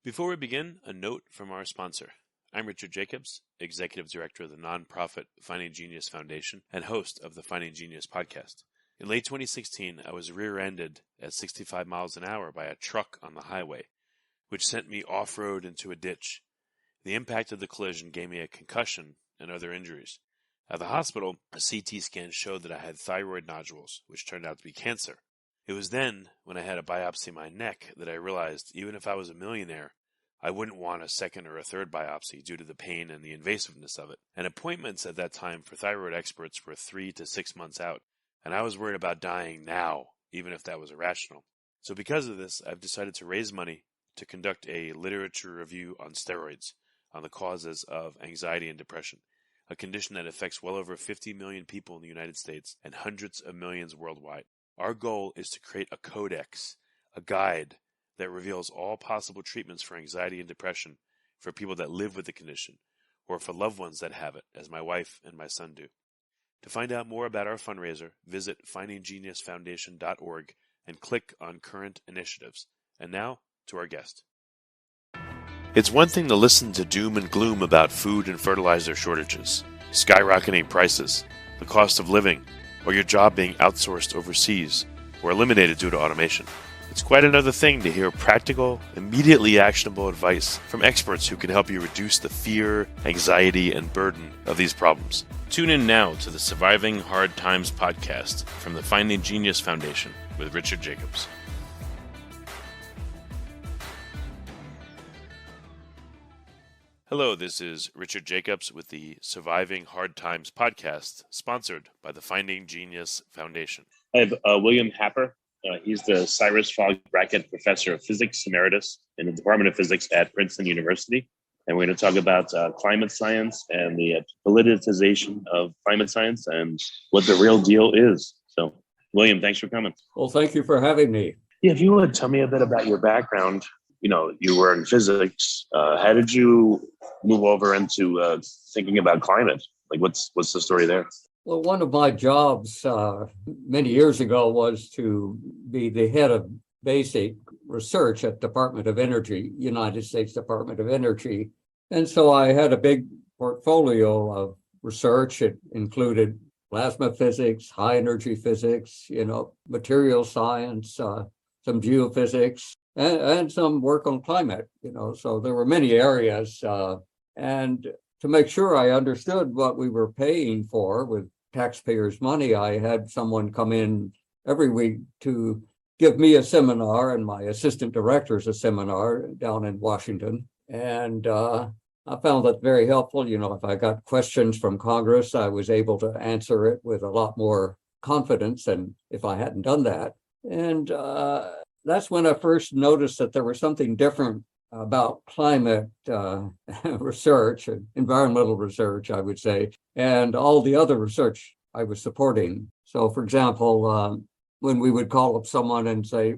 Before we begin, a note from our sponsor. I'm Richard Jacobs, Executive Director of the nonprofit Finding Genius Foundation and host of the Finding Genius podcast. In late 2016, I was rear-ended at 65 miles an hour by a truck on the highway, which sent me off-road into a ditch. The impact of the collision gave me a concussion and other injuries. At the hospital, a CT scan showed that I had thyroid nodules, which turned out to be cancer. It was then, when I had a biopsy of my neck, that I realized even if I was a millionaire, I wouldn't want a second or a third biopsy due to the pain and the invasiveness of it. And appointments at that time for thyroid experts were 3 to 6 months out, and I was worried about dying now, even if that was irrational. So because of this, I've decided to raise money to conduct a literature review on steroids, on the causes of anxiety and depression, a condition that affects well over 50 million people in the United States and hundreds of millions worldwide. Our goal is to create a codex, a guide that reveals all possible treatments for anxiety and depression for people that live with the condition, or for loved ones that have it, as my wife and my son do. To find out more about our fundraiser, visit findinggeniusfoundation.org and click on current initiatives. And now, to our guest. It's one thing to listen to doom and gloom about food and fertilizer shortages, skyrocketing prices, the cost of living, or your job being outsourced overseas or eliminated due to automation. It's quite another thing to hear practical, immediately actionable advice from experts who can help you reduce the fear, anxiety, and burden of these problems. Tune in now to the Surviving Hard Times podcast from the Finding Genius Foundation with Richard Jacobs. Hello, this is Richard Jacobs with the Surviving Hard Times podcast, sponsored by the Finding Genius Foundation. I have William Happer. He's the Cyrus Fogg Brackett Professor of Physics Emeritus in the Department of Physics at Princeton University. And we're going to talk about climate science and the politicization of climate science and what the real deal is. So, William, thanks for coming. Well, thank you for having me. Yeah, if you would tell me a bit about your background. You know, you were in physics. How did you move over into thinking about climate? Like, what's the story there? Well, one of my jobs many years ago was to be the head of basic research at Department of Energy, United States Department of Energy. And so I had a big portfolio of research. It included plasma physics, high energy physics, material science, some geophysics, and some work on climate, so there were many areas. And to make sure I understood what we were paying for with taxpayers' money, I had someone come in every week to give me a seminar and my assistant directors a seminar down in Washington. And I found that very helpful. If I got questions from Congress, I was able to answer it with a lot more confidence than if I hadn't done that. And that's when I first noticed that there was something different about climate research, environmental research, I would say, and all the other research I was supporting. So, for example, when we would call up someone and say,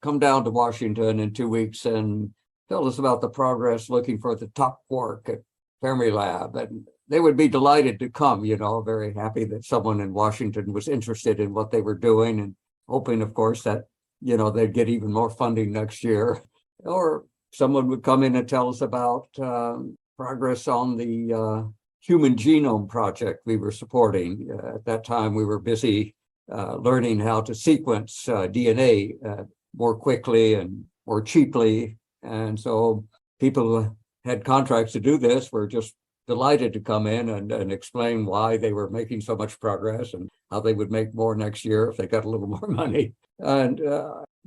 come down to Washington in 2 weeks and tell us about the progress looking for the top quark at Fermilab, and they would be delighted to come, very happy that someone in Washington was interested in what they were doing and hoping, of course, that they'd get even more funding next year. Or someone would come in and tell us about progress on the Human Genome Project we were supporting. At that time, we were busy learning how to sequence DNA more quickly and more cheaply. And so people who had contracts to do this were just delighted to come in and explain why they were making so much progress and how they would make more next year if they got a little more money. And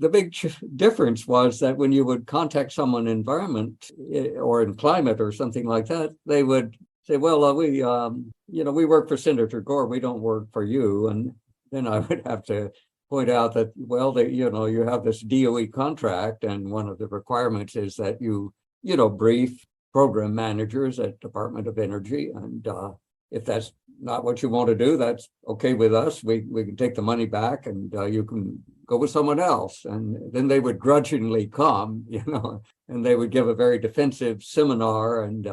the big difference was that when you would contact someone in environment or in climate or something like that, they would say, well, we work for Senator Gore, we don't work for you. And then I would have to point out that, well, you have this DOE contract, and one of the requirements is that you brief program managers at Department of Energy. And if that's not what you want to do, that's okay with us. We can take the money back and you can go with someone else. And then they would grudgingly come, and they would give a very defensive seminar. And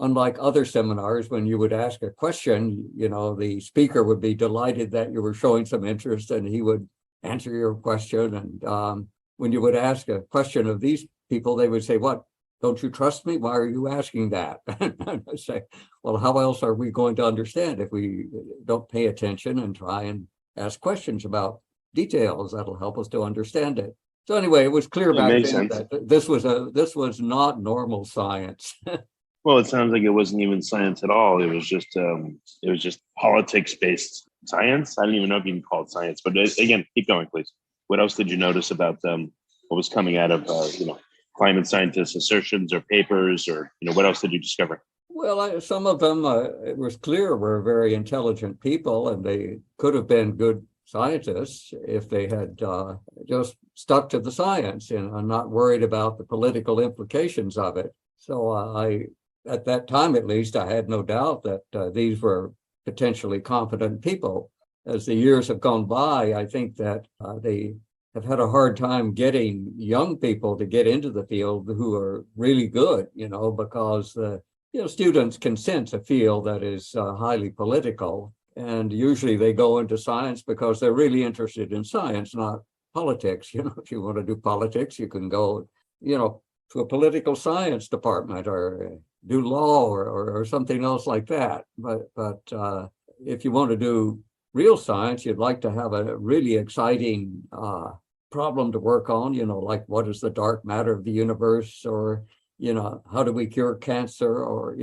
unlike other seminars, when you would ask a question, the speaker would be delighted that you were showing some interest and he would answer your question. And when you would ask a question of these people, they would say, what, don't you trust me? Why are you asking that? And I say, well, how else are we going to understand if we don't pay attention and try and ask questions about details that'll help us to understand it? So anyway, it was clear back then that this was not normal science. Well, it sounds like it wasn't even science at all. It was just politics-based science. I don't even know if you can call it science. But again, keep going, please. What else did you notice about what was coming out of climate scientists' assertions or papers, or what else did you discover? Well, some of them, it was clear, were very intelligent people, and they could have been good scientists if they had just stuck to the science and not worried about the political implications of it. So at that time, at least, I had no doubt that these were potentially competent people. As the years have gone by, I think that they have had a hard time getting young people to get into the field who are really good, because students can sense a field that is highly political. And usually they go into science because they're really interested in science, not politics. If you want to do politics, you can go, to a political science department or do law or something else like that. But if you want to do real science, you'd like to have a really exciting problem to work on, like what is the dark matter of the universe, or, how do we cure cancer, or,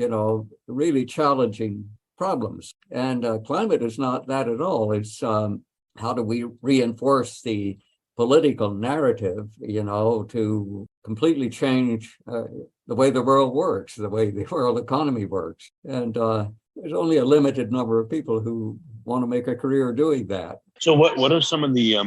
really challenging problems. And climate is not that at all. It's how do we reinforce the political narrative, to completely change the way the world works, the way the world economy works. And there's only a limited number of people who want to make a career doing that. So what are some of the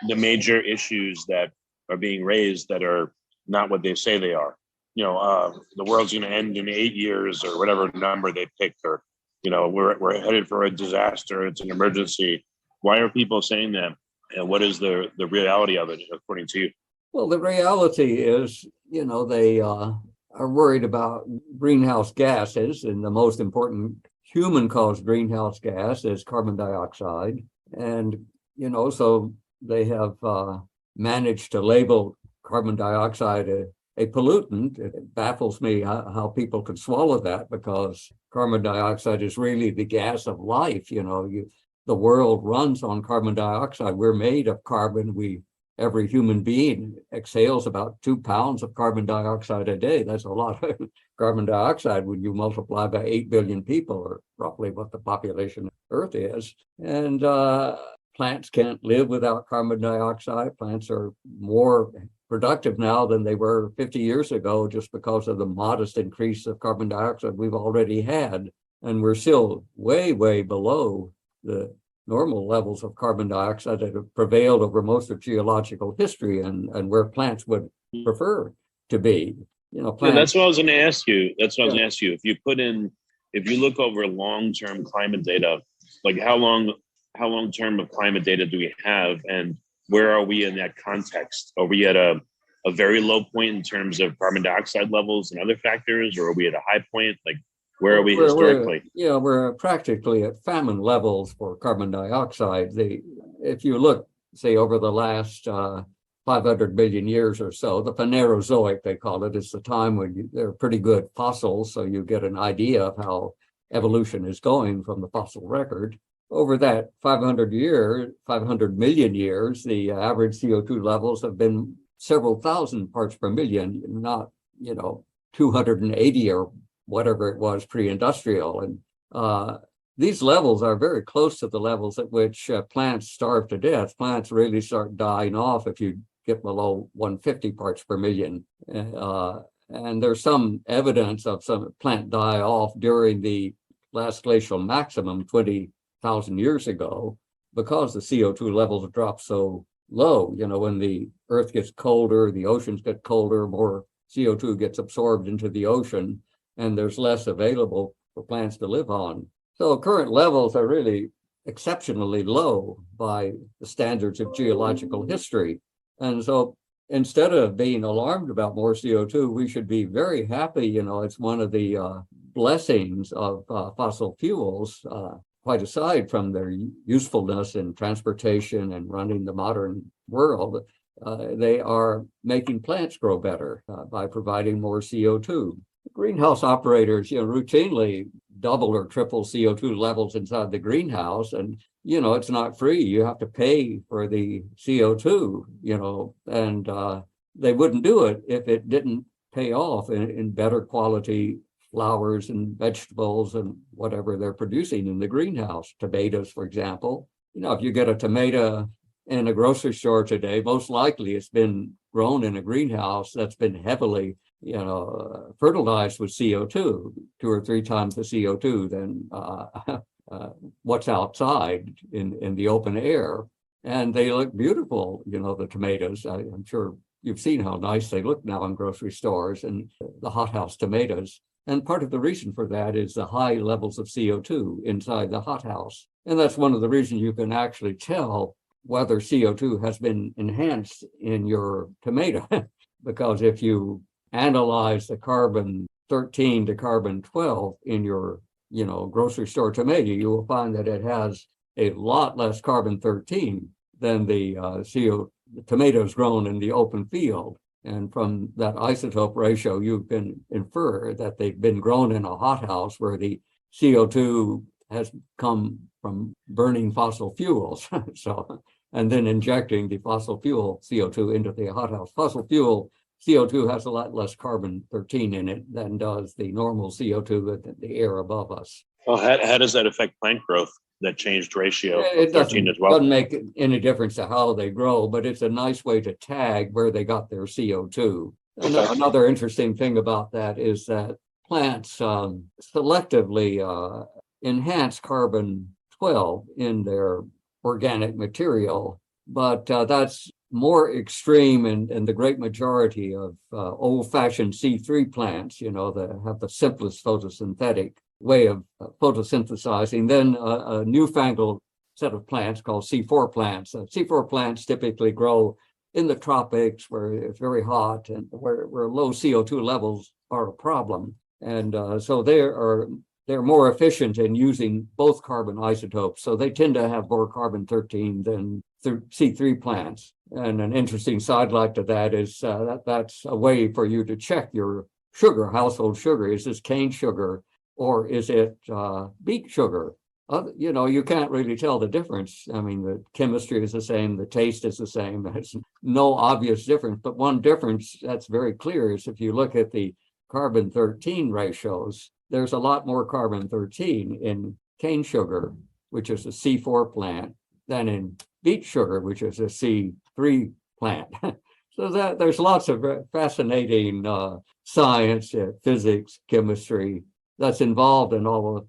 major issues that are being raised that are not what they say they are? The world's going to end in 8 years, or whatever number they picked, or we're headed for a disaster. It's an emergency. Why are people saying that? And what is the reality of it, according to you? Well, the reality is, they are worried about greenhouse gases, and the most important human-caused greenhouse gas is carbon dioxide. And, so they have managed to label carbon dioxide a pollutant. It baffles me how people can swallow that, because carbon dioxide is really the gas of life. The world runs on carbon dioxide. We're made of carbon. Every human being exhales about 2 pounds of carbon dioxide a day. That's a lot of carbon dioxide when you multiply by 8 billion people, or roughly what the population of Earth is. And plants can't live without carbon dioxide. Plants are more productive now than they were 50 years ago, just because of the modest increase of carbon dioxide we've already had. And we're still way, way below the normal levels of carbon dioxide that have prevailed over most of geological history, and where plants would prefer to be. Plants, that's what I was going to ask you. If you look over long-term climate data, like how long-term of climate data do we have, and where are we in that context? Are we at a very low point in terms of carbon dioxide levels and other factors, or are we at a high point? Like, where are we historically? We're practically at famine levels for carbon dioxide. If you look, say, over the last 500 million years or so, the Phanerozoic, they call it, is the time when they're pretty good fossils, so you get an idea of how evolution is going from the fossil record. Over that 500 million years, the average CO2 levels have been several thousand parts per million, not 280 or whatever it was pre-industrial. And these levels are very close to the levels at which plants starve to death. Plants really start dying off if you get below 150 parts per million. And there's some evidence of some plant die off during the last glacial maximum 20,000 years ago, because the CO2 levels drop so low. When the Earth gets colder, the oceans get colder, more CO2 gets absorbed into the ocean, and there's less available for plants to live on. So current levels are really exceptionally low by the standards of geological history. And so instead of being alarmed about more CO2, we should be very happy. It's one of the blessings of fossil fuels, quite aside from their usefulness in transportation and running the modern world. they are making plants grow better by providing more CO2. Greenhouse operators, routinely double or triple CO2 levels inside the greenhouse, and it's not free. You have to pay for the CO2, and they wouldn't do it if it didn't pay off in better quality flowers and vegetables and whatever they're producing in the greenhouse. Tomatoes, for example, if you get a tomato in a grocery store today, most likely it's been grown in a greenhouse that's been heavily, fertilized with CO2, 2 or 3 times the CO2 than what's outside in the open air. And they look beautiful, the tomatoes. I'm sure you've seen how nice they look now in grocery stores and the hothouse tomatoes. And part of the reason for that is the high levels of CO2 inside the hothouse. And that's one of the reasons you can actually tell whether CO2 has been enhanced in your tomato. Because if you analyze the carbon 13 to carbon 12 in your, grocery store tomato, you will find that it has a lot less carbon 13 than the tomatoes grown in the open field. And from that isotope ratio, you can infer that they've been grown in a hothouse where the CO2 has come from burning fossil fuels. And then injecting the fossil fuel CO2 into the hothouse. Fossil fuel CO2 has a lot less carbon 13 in it than does the normal CO2 in the air above us. Well, how does that affect plant growth? That changed ratio It 13 as well? Doesn't make any difference to how they grow, but it's a nice way to tag where they got their CO2. Okay. Another interesting thing about that is that plants selectively enhance carbon 12 in their organic material, but that's more extreme in the great majority of old-fashioned C3 plants, that have the simplest photosynthetic way of photosynthesizing. Then a newfangled set of plants called C4 plants. C4 plants typically grow in the tropics where it's very hot and where low CO2 levels are a problem. And so they're more efficient in using both carbon isotopes. So they tend to have more carbon 13 than C3 plants. And an interesting sidelight to that is that's a way for you to check your sugar, household sugar. Is this cane sugar or is it beet sugar? You can't really tell the difference. I mean, the chemistry is the same, the taste is the same. There's no obvious difference. But one difference that's very clear is if you look at the carbon 13 ratios, there's a lot more carbon 13 in cane sugar, which is a C4 plant, than in beet sugar, which is a C3 plant. So that there's lots of fascinating science, physics, chemistry that's involved in all of,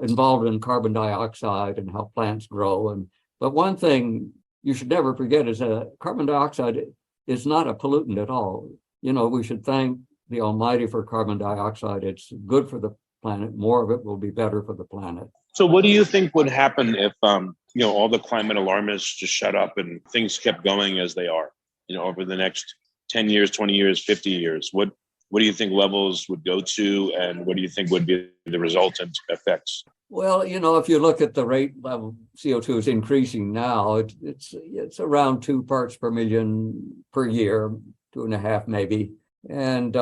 involved in carbon dioxide and how plants grow. But one thing you should never forget is that carbon dioxide is not a pollutant at all. We should thank the Almighty for carbon dioxide. It's good for the planet. More of it will be better for the planet. So what do you think would happen if, all the climate alarmists just shut up and things kept going as they are, over the next 10 years, 20 years, 50 years? What do you think levels would go to, and what do you think would be the resultant effects? Well, if you look at the rate level CO2 is increasing now, it's around 2 parts per million per year, 2.5 maybe. And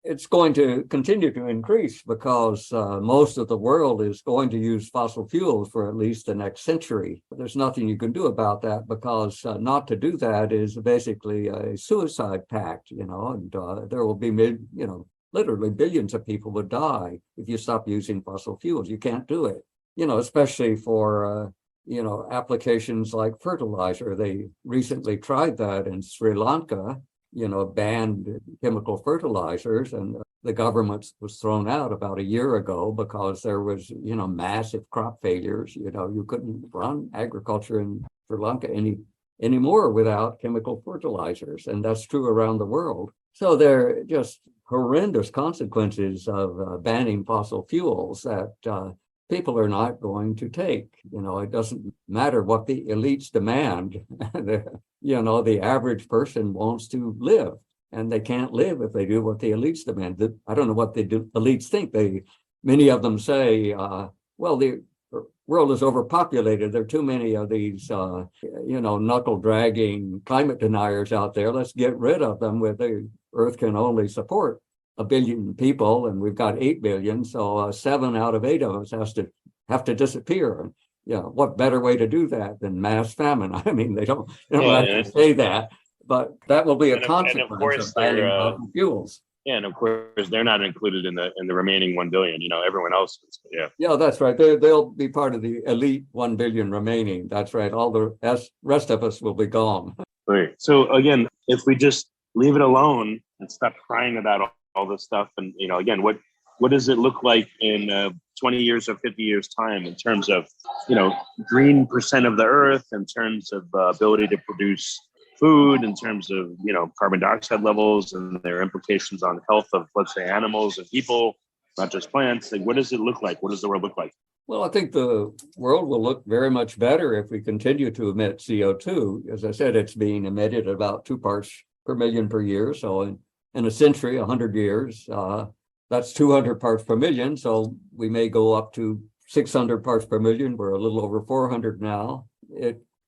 it's going to continue to increase because most of the world is going to use fossil fuels for at least the next century. There's nothing you can do about that because not to do that is basically a suicide pact, and there will be, literally billions of people would die if you stop using fossil fuels. You can't do it, especially for, applications like fertilizer. They recently tried that in Sri Lanka, banned chemical fertilizers, and the government was thrown out about a year ago because there was, massive crop failures. You couldn't run agriculture in Sri Lanka anymore without chemical fertilizers, and that's true around the world. So there are just horrendous consequences of banning fossil fuels that people are not going to take. It doesn't matter what the elites demand. The average person wants to live, and they can't live if they do what the elites demand. I don't know what the elites think. Many of them say, world is overpopulated. There are too many of these, knuckle dragging climate deniers out there. Let's get rid of them. Where the Earth can only support 1 billion people, and we've got 8 billion. So 7 out of 8 of us have to disappear. What better way to do that than mass famine? I mean, they don't actually say that, but that will be a consequence of banning fossil fuels. Yeah, and of course they're not included in the remaining 1 billion. Everyone else is. Yeah. Yeah, that's right. They'll be part of the elite 1 billion remaining. That's right. All the rest of us will be gone. Right. So again, if we just leave it alone and stop crying about all this stuff, and again, what does it look like in 20 years or 50 years time in terms of green percent of the earth, in terms of ability to produce food, in terms of carbon dioxide levels and their implications on health of, let's say, animals and people, not just plants? Like, what does it look like? What does the world look like? Well, I think the world will look very much better if we continue to emit CO2. As I said, it's being emitted at about 2 parts per million per year. So in a century, 100 years, that's 200 parts per million. So we may go up to 600 parts per million. We're a little over 400 now.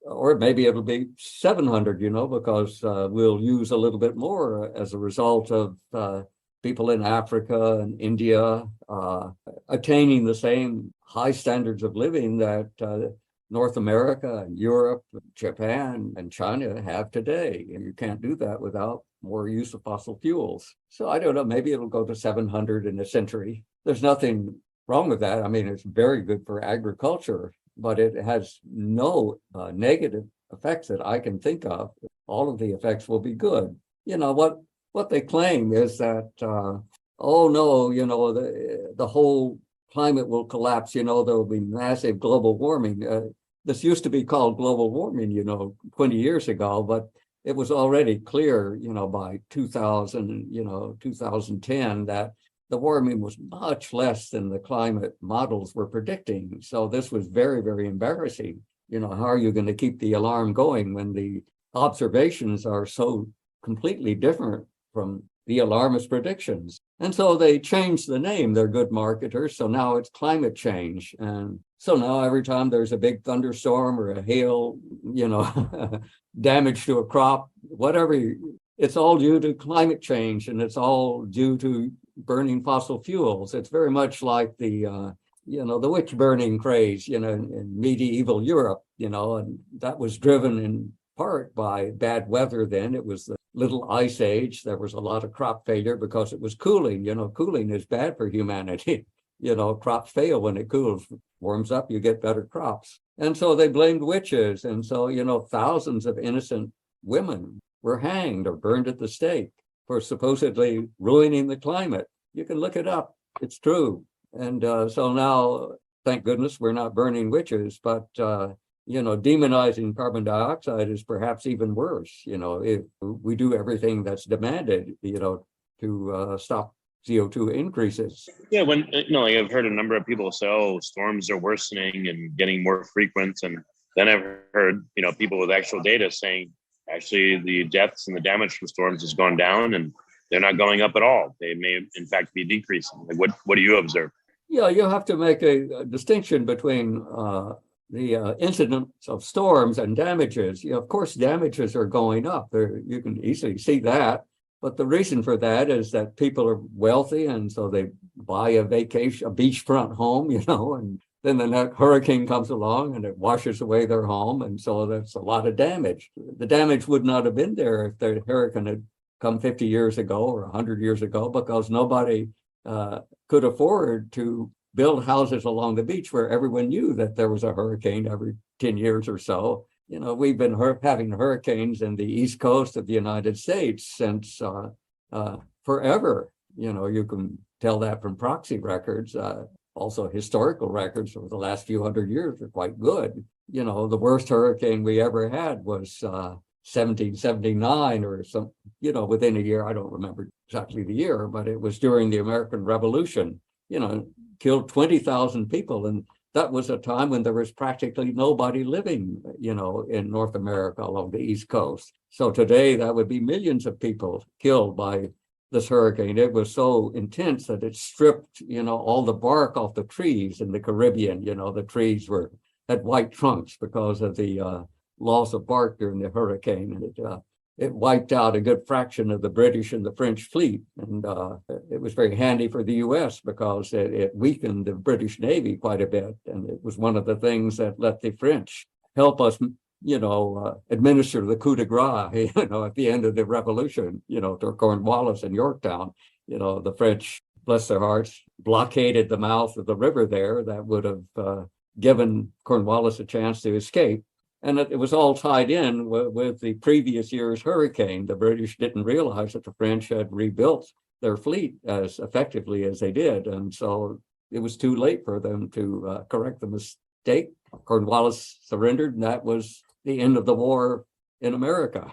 Or maybe it'll be 700, because we'll use a little bit more as a result of people in Africa and India attaining the same high standards of living that North America and Europe, Japan and China have today. And you can't do that without more use of fossil fuels. So I don't know, maybe it'll go to 700 in a century. There's nothing wrong with that. I mean, it's very good for agriculture, but it has no negative effects that I can think of. All of the effects will be good. What they claim is that, the whole climate will collapse. There will be massive global warming. This used to be called global warming, 20 years ago, but it was already clear, by 2010 that the warming was much less than the climate models were predicting. So this was very, very embarrassing. How are you going to keep the alarm going when the observations are so completely different from the alarmist predictions? And so they changed the name. They're good marketers. So now it's climate change. And so now every time there's a big thunderstorm or a hail, damage to a crop, whatever, it's all due to climate change, and it's all due to burning fossil fuels. It's very much like the witch burning craze, in medieval Europe, and that was driven in part by bad weather then. It was the Little Ice Age. There was a lot of crop failure because it was cooling. Cooling is bad for humanity. Crops fail when it cools. Warms up, you get better crops. And so they blamed witches. And so, thousands of innocent women were hanged or burned at the stake for supposedly ruining the climate. You can look it up. It's true. And so now, thank goodness, we're not burning witches, but demonizing carbon dioxide is perhaps even worse. If we do everything that's demanded, to stop CO2 increases. Yeah, when I've heard a number of people say, "Oh, storms are worsening and getting more frequent," and then I've heard people with actual data saying, actually, the deaths and the damage from storms has gone down, and they're not going up at all. They may, in fact, be decreasing. Like, what do you observe? Yeah, you have to make a distinction between the incidence of storms and damages. Of course, damages are going up. You can easily see that. But the reason for that is that people are wealthy, and so they buy a beachfront home, and then the next hurricane comes along and it washes away their home. And so that's a lot of damage. The damage would not have been there if the hurricane had come 50 years ago or 100 years ago, because nobody could afford to build houses along the beach where everyone knew that there was a hurricane every 10 years or so. We've been having hurricanes in the East Coast of the United States since forever. You can tell that from proxy records. Also, historical records for the last few hundred years are quite good. The worst hurricane we ever had was 1779 or some, within a year. I don't remember exactly the year, but it was during the American Revolution, killed 20,000 people. And that was a time when there was practically nobody living, in North America along the East Coast. So today that would be millions of people killed by this hurricane. It was so intense that it stripped, all the bark off the trees in the Caribbean. The trees had white trunks because of the loss of bark during the hurricane. And it wiped out a good fraction of the British and the French fleet. And it was very handy for the U.S. because it weakened the British Navy quite a bit. And it was one of the things that let the French help us, administer the coup de grace, at the end of the revolution, to Cornwallis and Yorktown. The French, bless their hearts, blockaded the mouth of the river there. That would have given Cornwallis a chance to escape. And it was all tied in with the previous year's hurricane. The British didn't realize that the French had rebuilt their fleet as effectively as they did. And so it was too late for them to correct the mistake. Cornwallis surrendered, and that was the end of the war in America.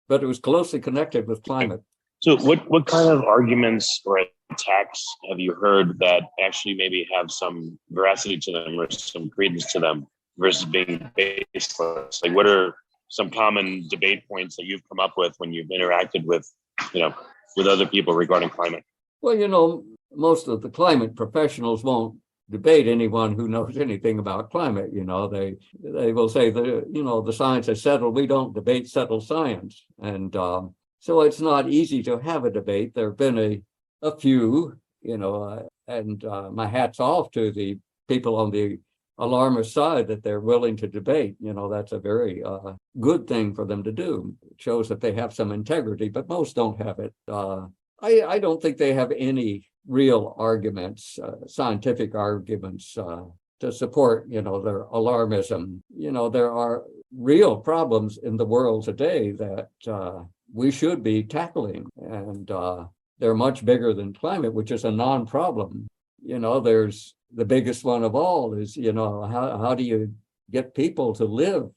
But it was closely connected with climate. So what kind of arguments or attacks have you heard that actually maybe have some veracity to them or some credence to them versus being baseless? Like, what are some common debate points that you've come up with when you've interacted with other people regarding climate? Well, most of the climate professionals won't debate anyone who knows anything about climate. They will say that, the science is settled. We don't debate settled science. And so it's not easy to have a debate. There have been a few, and my hat's off to the people on the alarmist side that they're willing to debate. That's a very good thing for them to do. It shows that they have some integrity, but most don't have it. I don't think they have any real arguments, scientific arguments to support, their alarmism. There are real problems in the world today that we should be tackling, and they're much bigger than climate, which is a non-problem. There's the biggest one of all is, how do you get people to live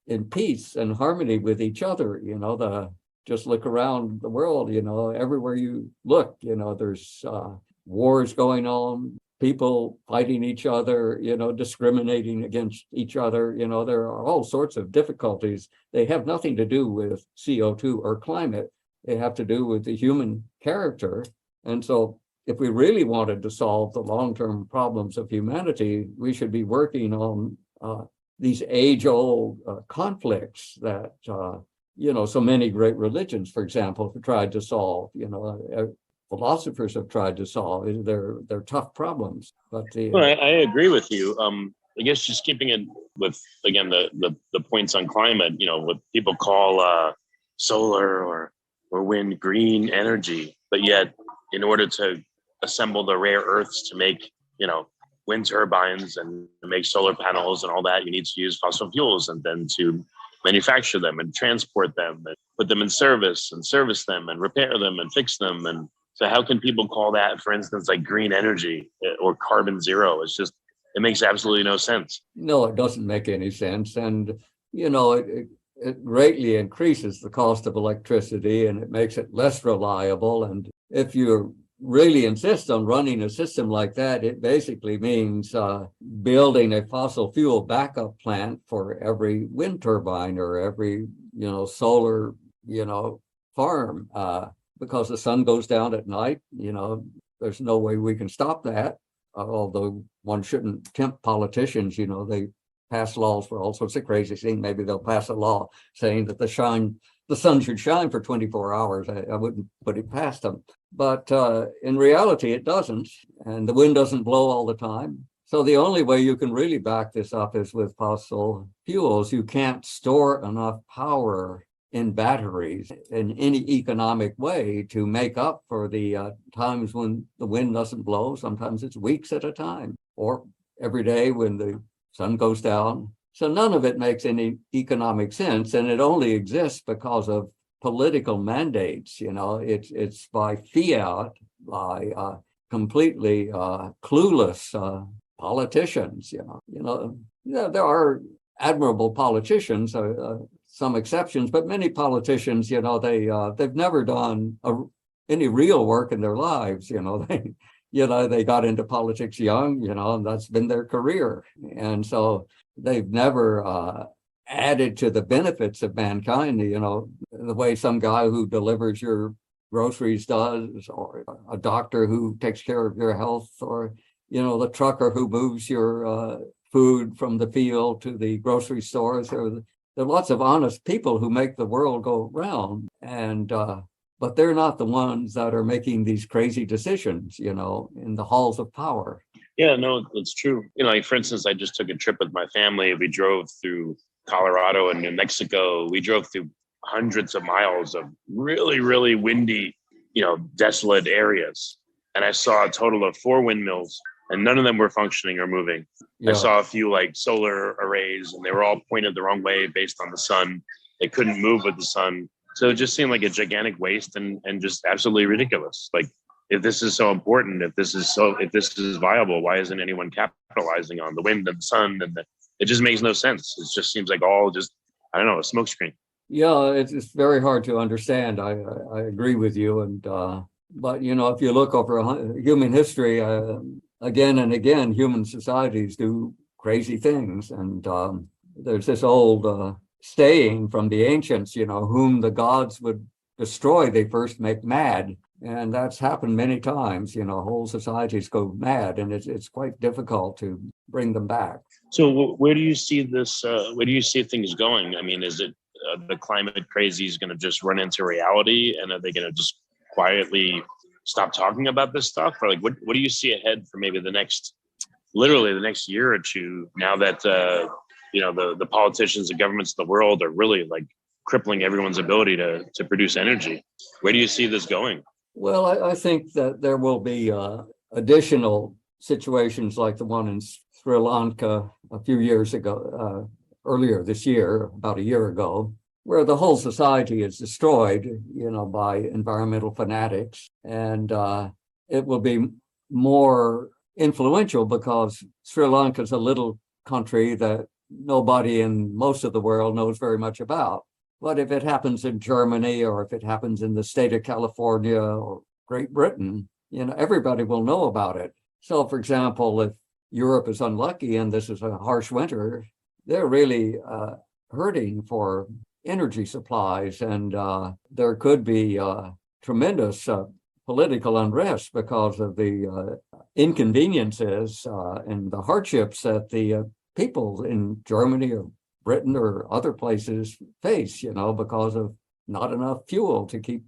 in peace and harmony with each other? Just look around the world, everywhere you look, there's wars going on, people fighting each other, discriminating against each other. There are all sorts of difficulties. They have nothing to do with CO2 or climate. They have to do with the human character. And so if we really wanted to solve the long-term problems of humanity, we should be working on these age-old conflicts that so many great religions, for example, have tried to solve. Philosophers have tried to solve. They're tough problems. But I agree with you. I guess just keeping it with, again, the points on climate. What people call solar or wind green energy, but yet in order to assemble the rare earths to make wind turbines and to make solar panels and all that, you need to use fossil fuels, and then to manufacture them and transport them and put them in service and service them and repair them and fix them. And so how can people call that, for instance, like green energy or carbon zero? It makes absolutely no sense. No, it doesn't make any sense. And, it greatly increases the cost of electricity, and it makes it less reliable. And if you really insist on running a system like that, it basically means building a fossil fuel backup plant for every wind turbine or every, solar, farm, because the sun goes down at night. There's no way we can stop that, although one shouldn't tempt politicians. They pass laws for all sorts of crazy things. Maybe they'll pass a law saying that the sun should shine for 24 hours. I wouldn't put it past them. But in reality, it doesn't. And the wind doesn't blow all the time. So the only way you can really back this up is with fossil fuels. You can't store enough power in batteries in any economic way to make up for the times when the wind doesn't blow. Sometimes it's weeks at a time, or every day when the sun goes down. So none of it makes any economic sense, and it only exists because of political mandates. It's by fiat, by completely clueless politicians. There are admirable politicians, some exceptions, but many politicians, they've never done any real work in their lives. They got into politics young, and that's been their career. And so they've never added to the benefits of mankind, the way some guy who delivers your groceries does, or a doctor who takes care of your health, or, the trucker who moves your food from the field to the grocery stores. There are lots of honest people who make the world go round, but they're not the ones that are making these crazy decisions, in the halls of power. Yeah, no, it's true. Like for instance, I just took a trip with my family. We drove through Colorado and New Mexico. We drove through hundreds of miles of really, really windy, desolate areas. And I saw a total of 4 windmills, and none of them were functioning or moving. Yeah. I saw a few like solar arrays, and they were all pointed the wrong way based on the sun. They couldn't move with the sun. So it just seemed like a gigantic waste and just absolutely ridiculous. Like, if this is so important, if this is viable, why isn't anyone capitalizing on the wind and the sun? It just makes no sense. It just seems like all just, I don't know, a smokescreen. Yeah, it's very hard to understand. I agree with you. And but if you look over human history, again and again, human societies do crazy things. And there's this old saying from the ancients, whom the gods would destroy, they first make mad. And that's happened many times. Whole societies go mad, and it's quite difficult to bring them back. So where do you see this? Where do you see things going? I mean, is it the climate crazy is going to just run into reality, and are they going to just quietly stop talking about this stuff? Or like, what do you see ahead for maybe the next year or two? Now that the politicians and governments of the world are really like crippling everyone's ability to produce energy. Where do you see this going? Well, I think that there will be additional situations like the one in Sri Lanka a few years ago, earlier this year, about a year ago, where the whole society is destroyed, by environmental fanatics. And it will be more influential because Sri Lanka is a little country that nobody in most of the world knows very much about. But if it happens in Germany, or if it happens in the state of California or Great Britain, everybody will know about it. So, for example, if Europe is unlucky and this is a harsh winter, they're really hurting for energy supplies. And there could be tremendous political unrest because of the inconveniences and the hardships that the people in Germany or Britain or other places face, because of not enough fuel to keep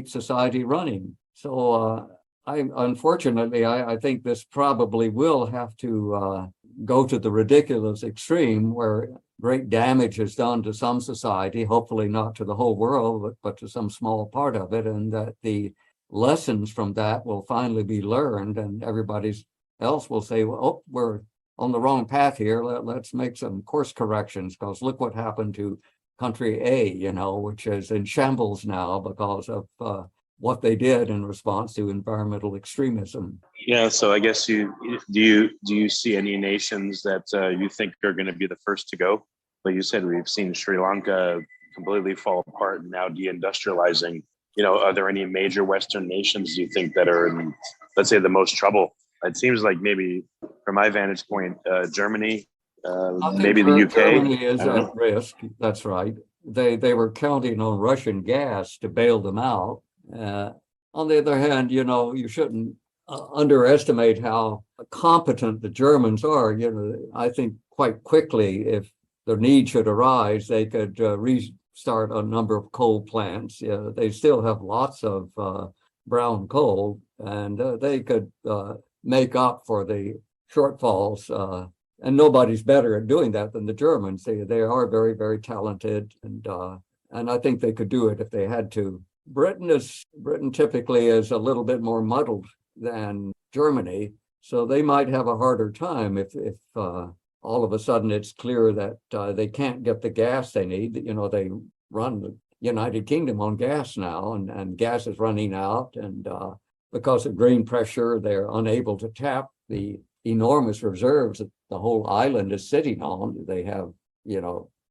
society running. So unfortunately, I think this probably will have to go to the ridiculous extreme where great damage is done to some society, hopefully not to the whole world, but to some small part of it, and that the lessons from that will finally be learned, and everybody else will say, well, oh, we're on the wrong path here. Let's make some course corrections, because look what happened to country A, which is in shambles now because of what they did in response to environmental extremism. Yeah, so I guess do you see any nations that you think are going to be the first to go? Like you said, we've seen Sri Lanka completely fall apart and now deindustrializing. Are there any major Western nations you think that are in, let's say, the most trouble? It seems like maybe, from my vantage point, Germany, maybe the UK. Germany is at risk. That's right. They were counting on Russian gas to bail them out. On the other hand, you shouldn't underestimate how competent the Germans are. I think quite quickly, if the need should arise, they could restart a number of coal plants. They still have lots of brown coal, and they could make up for the shortfalls. And nobody's better at doing that than the Germans. They are very, very talented, and I think they could do it if they had to. Britain typically is a little bit more muddled than Germany, so they might have a harder time if all of a sudden it's clear that they can't get the gas they need. They run the United Kingdom on gas now, and gas is running out, and because of green pressure, they're unable to tap the enormous reserves that the whole island is sitting on. They have,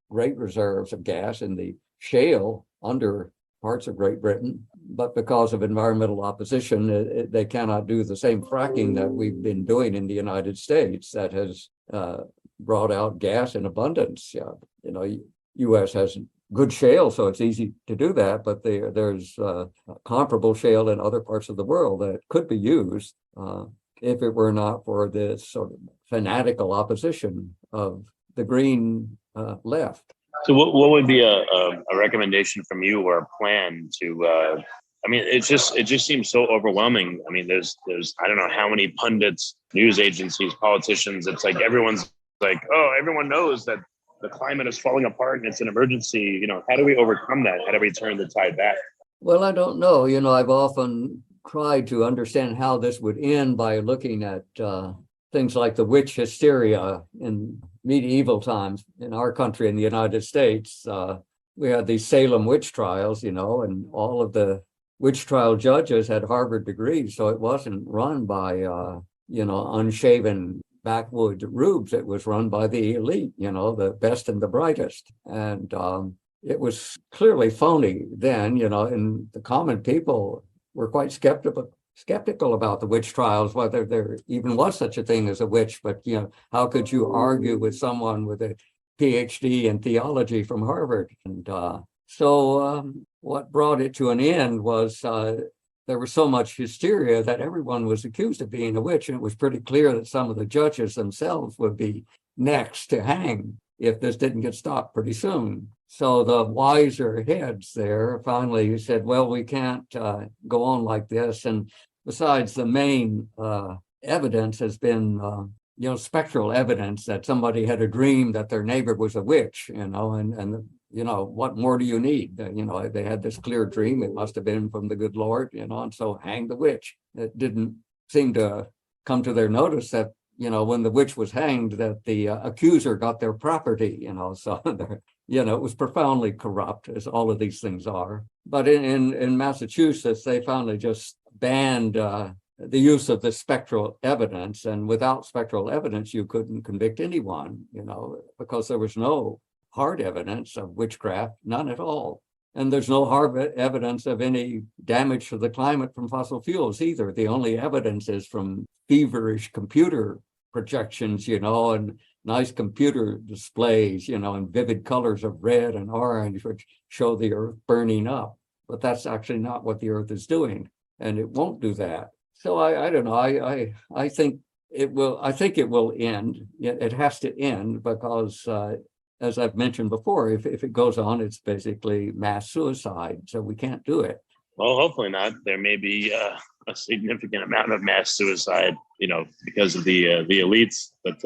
great reserves of gas in the shale under parts of Great Britain, but because of environmental opposition, they cannot do the same fracking that we've been doing in the United States that has brought out gas in abundance. U.S. has good shale, so it's easy to do that. But there's comparable shale in other parts of the world that could be used if it were not for this sort of fanatical opposition of the green left. So what would be a recommendation from you or a plan to I mean, it just seems so overwhelming. I mean, there's I don't know how many pundits, news agencies, politicians. It's like everyone's like, oh, everyone knows that the climate is falling apart and it's an emergency. You know, how do we overcome that? How do we turn the tide back? Well, I don't know. I've often tried to understand how this would end by looking at things like the witch hysteria in medieval times in our country, in the United States. We had these Salem witch trials, and all of the witch trial judges had Harvard degrees, so it wasn't run by unshaven backwood rubes. It was run by the elite, the best and the brightest. And it was clearly phony then, and the common people were quite skeptical about the witch trials, whether there even was such a thing as a witch. But, how could you argue with someone with a PhD in theology from Harvard? And so what brought it to an end was there was so much hysteria that everyone was accused of being a witch. And it was pretty clear that some of the judges themselves would be next to hang if this didn't get stopped pretty soon. So the wiser heads there finally said, well, we can't go on like this. And besides, the main evidence has been, spectral evidence that somebody had a dream that their neighbor was a witch, and what more do you need? They had this clear dream. It must have been from the good Lord, and so hang the witch. It didn't seem to come to their notice that, when the witch was hanged, that the accuser got their property, so it was profoundly corrupt, as all of these things are. But in Massachusetts, they finally just banned the use of the spectral evidence. And without spectral evidence, you couldn't convict anyone, because there was no hard evidence of witchcraft, none at all. And there's no hard evidence of any damage to the climate from fossil fuels either. The only evidence is from feverish computer projections, and nice computer displays, and vivid colors of red and orange, which show the Earth burning up. But that's actually not what the Earth is doing, and it won't do that. So I don't know. I think it will. I think it will end. It has to end because, as I've mentioned before, if it goes on, it's basically mass suicide. So we can't do it. Well, hopefully not. There may be a significant amount of mass suicide, because of the elites. But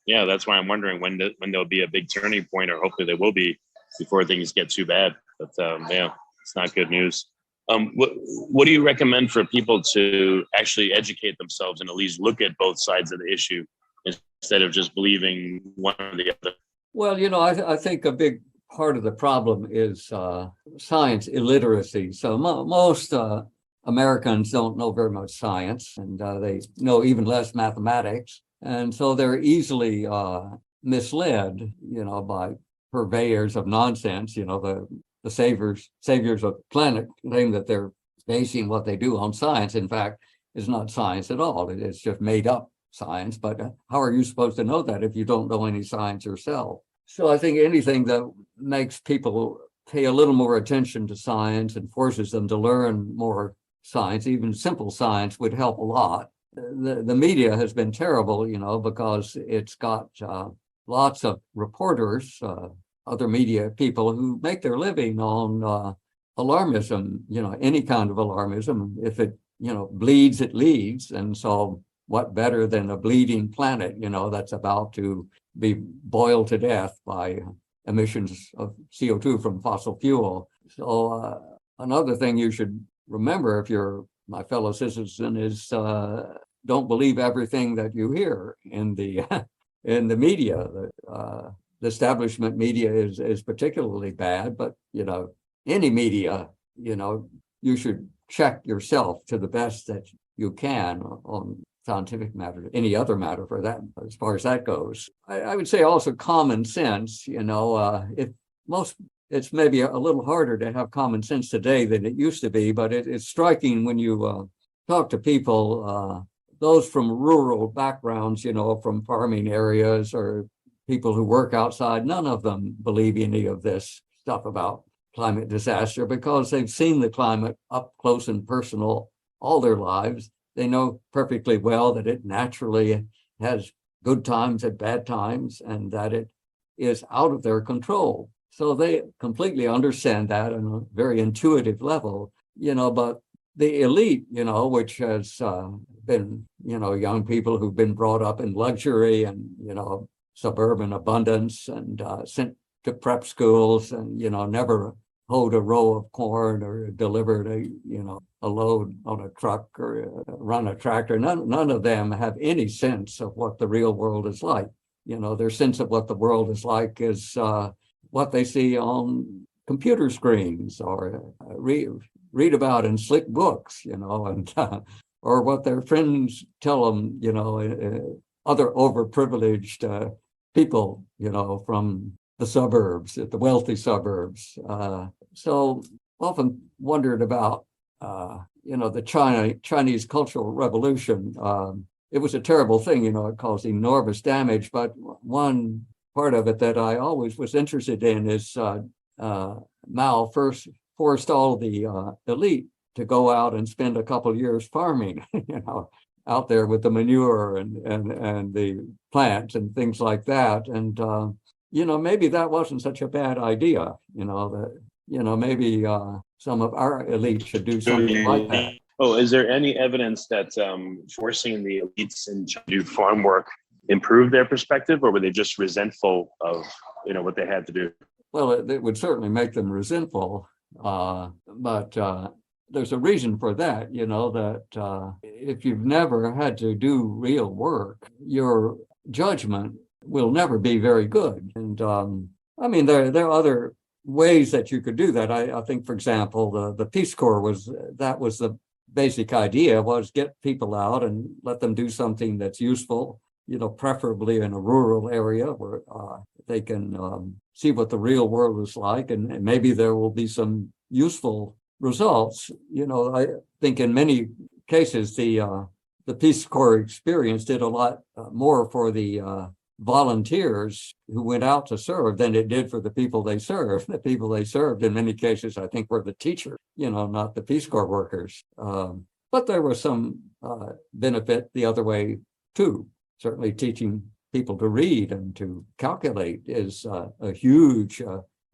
that's why I'm wondering when there'll be a big turning point, or hopefully there will be before things get too bad. But it's not good news. What do you recommend for people to actually educate themselves and at least look at both sides of the issue instead of just believing one or the other? Well, I think a big part of the problem is science illiteracy. So most Americans don't know very much science, and they know even less mathematics. And so they're easily misled, by purveyors of nonsense, the saviors of the planet claim that they're basing what they do on science. In fact, it's not science at all. It's just made up science. But how are you supposed to know that if you don't know any science yourself? So I think anything that makes people pay a little more attention to science and forces them to learn more science, even simple science, would help a lot. The media has been terrible, because it's got lots of reporters, other media people who make their living on alarmism, any kind of alarmism. If it, bleeds, it leads. And so what better than a bleeding planet, that's about to be boiled to death by emissions of CO2 from fossil fuel. So another thing you should remember, if you're my fellow citizen, is don't believe everything that you hear in the in the media. The establishment media is particularly bad, but any media, you should check yourself to the best that you can on scientific matter, any other matter for that, as far as that goes. I would say also common sense. It's maybe a little harder to have common sense today than it used to be, but it's striking when you talk to people, those from rural backgrounds, from farming areas or people who work outside. None of them believe any of this stuff about climate disaster because they've seen the climate up close and personal all their lives. They know perfectly well that it naturally has good times and bad times and that it is out of their control. So they completely understand that on a very intuitive level, but the elite, which has been, young people who've been brought up in luxury and, suburban abundance and sent to prep schools and, never hoed a row of corn or delivered a load on a truck or run a tractor. None of them have any sense of what the real world is like. Their sense of what the world is like is what they see on computer screens or read about in slick books, and or what their friends tell them, other overprivileged people, from the suburbs, the wealthy suburbs. So often wondered about, the Chinese Cultural Revolution. It was a terrible thing, it caused enormous damage. But one part of it that I always was interested in is Mao first forced all the elite to go out and spend a couple of years farming, out there with the manure and the plants and things like that. And, maybe that wasn't such a bad idea, maybe some of our elites should do something like that. Oh, is there any evidence that forcing the elites to do farm work improved their perspective, or were they just resentful of, what they had to do? Well, it would certainly make them resentful, but there's a reason for that, that if you've never had to do real work, your judgment will never be very good. And there are other ways that you could do that. I think, for example, the Peace Corps was the basic idea, was get people out and let them do something that's useful, preferably in a rural area where they can see what the real world is like, and maybe there will be some useful results. I think in many cases the Peace Corps experience did a lot more for the volunteers who went out to serve than it did for the people they served. The people they served in many cases, I think, were the teachers, not the Peace Corps workers. But there was some benefit the other way too. Certainly teaching people to read and to calculate is a huge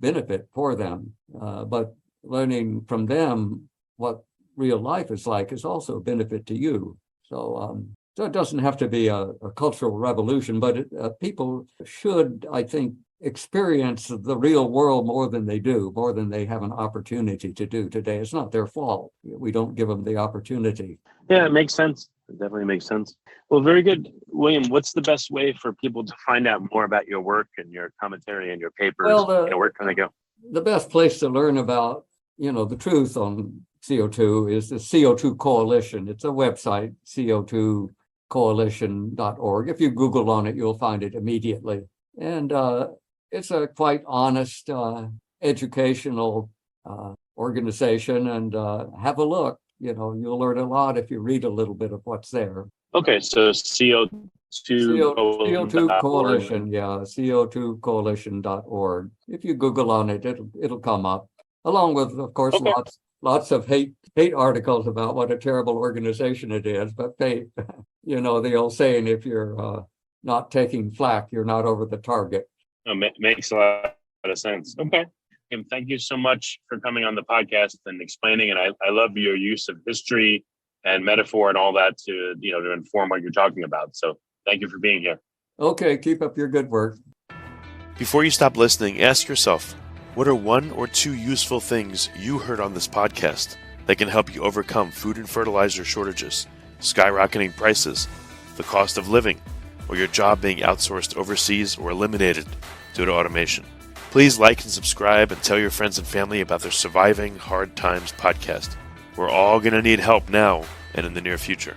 benefit for them. But learning from them what real life is like is also a benefit to you. So it doesn't have to be a cultural revolution, but people should, I think, experience the real world more than they have an opportunity to do today. It's not their fault. We don't give them the opportunity. Yeah, it makes sense. It definitely makes sense. Well, very good. William, what's the best way for people to find out more about your work and your commentary and your papers? Well, where can they go? The best place to learn about, the truth on CO2 is the CO2 Coalition. It's a website, co2coalition.org. If you Google on it, you'll find it immediately. And it's a quite honest, educational organization, and have a look. You'll learn a lot if you read a little bit of what's there. Okay, so CO2 Coalition, co2coalition.org. If you Google on it, it'll come up, along with, of course, lots of hate articles about what a terrible organization it is. But the old saying, if you're not taking flack, you're not over the target. Makes a lot of sense. Okay. And thank you so much for coming on the podcast and explaining. And I love your use of history and metaphor and all that to inform what you're talking about. So thank you for being here. Okay. Keep up your good work. Before you stop listening, ask yourself, what are one or two useful things you heard on this podcast that can help you overcome food and fertilizer shortages, skyrocketing prices, the cost of living, or your job being outsourced overseas or eliminated due to automation? Please like and subscribe and tell your friends and family about their Surviving Hard Times podcast. We're all going to need help now and in the near future.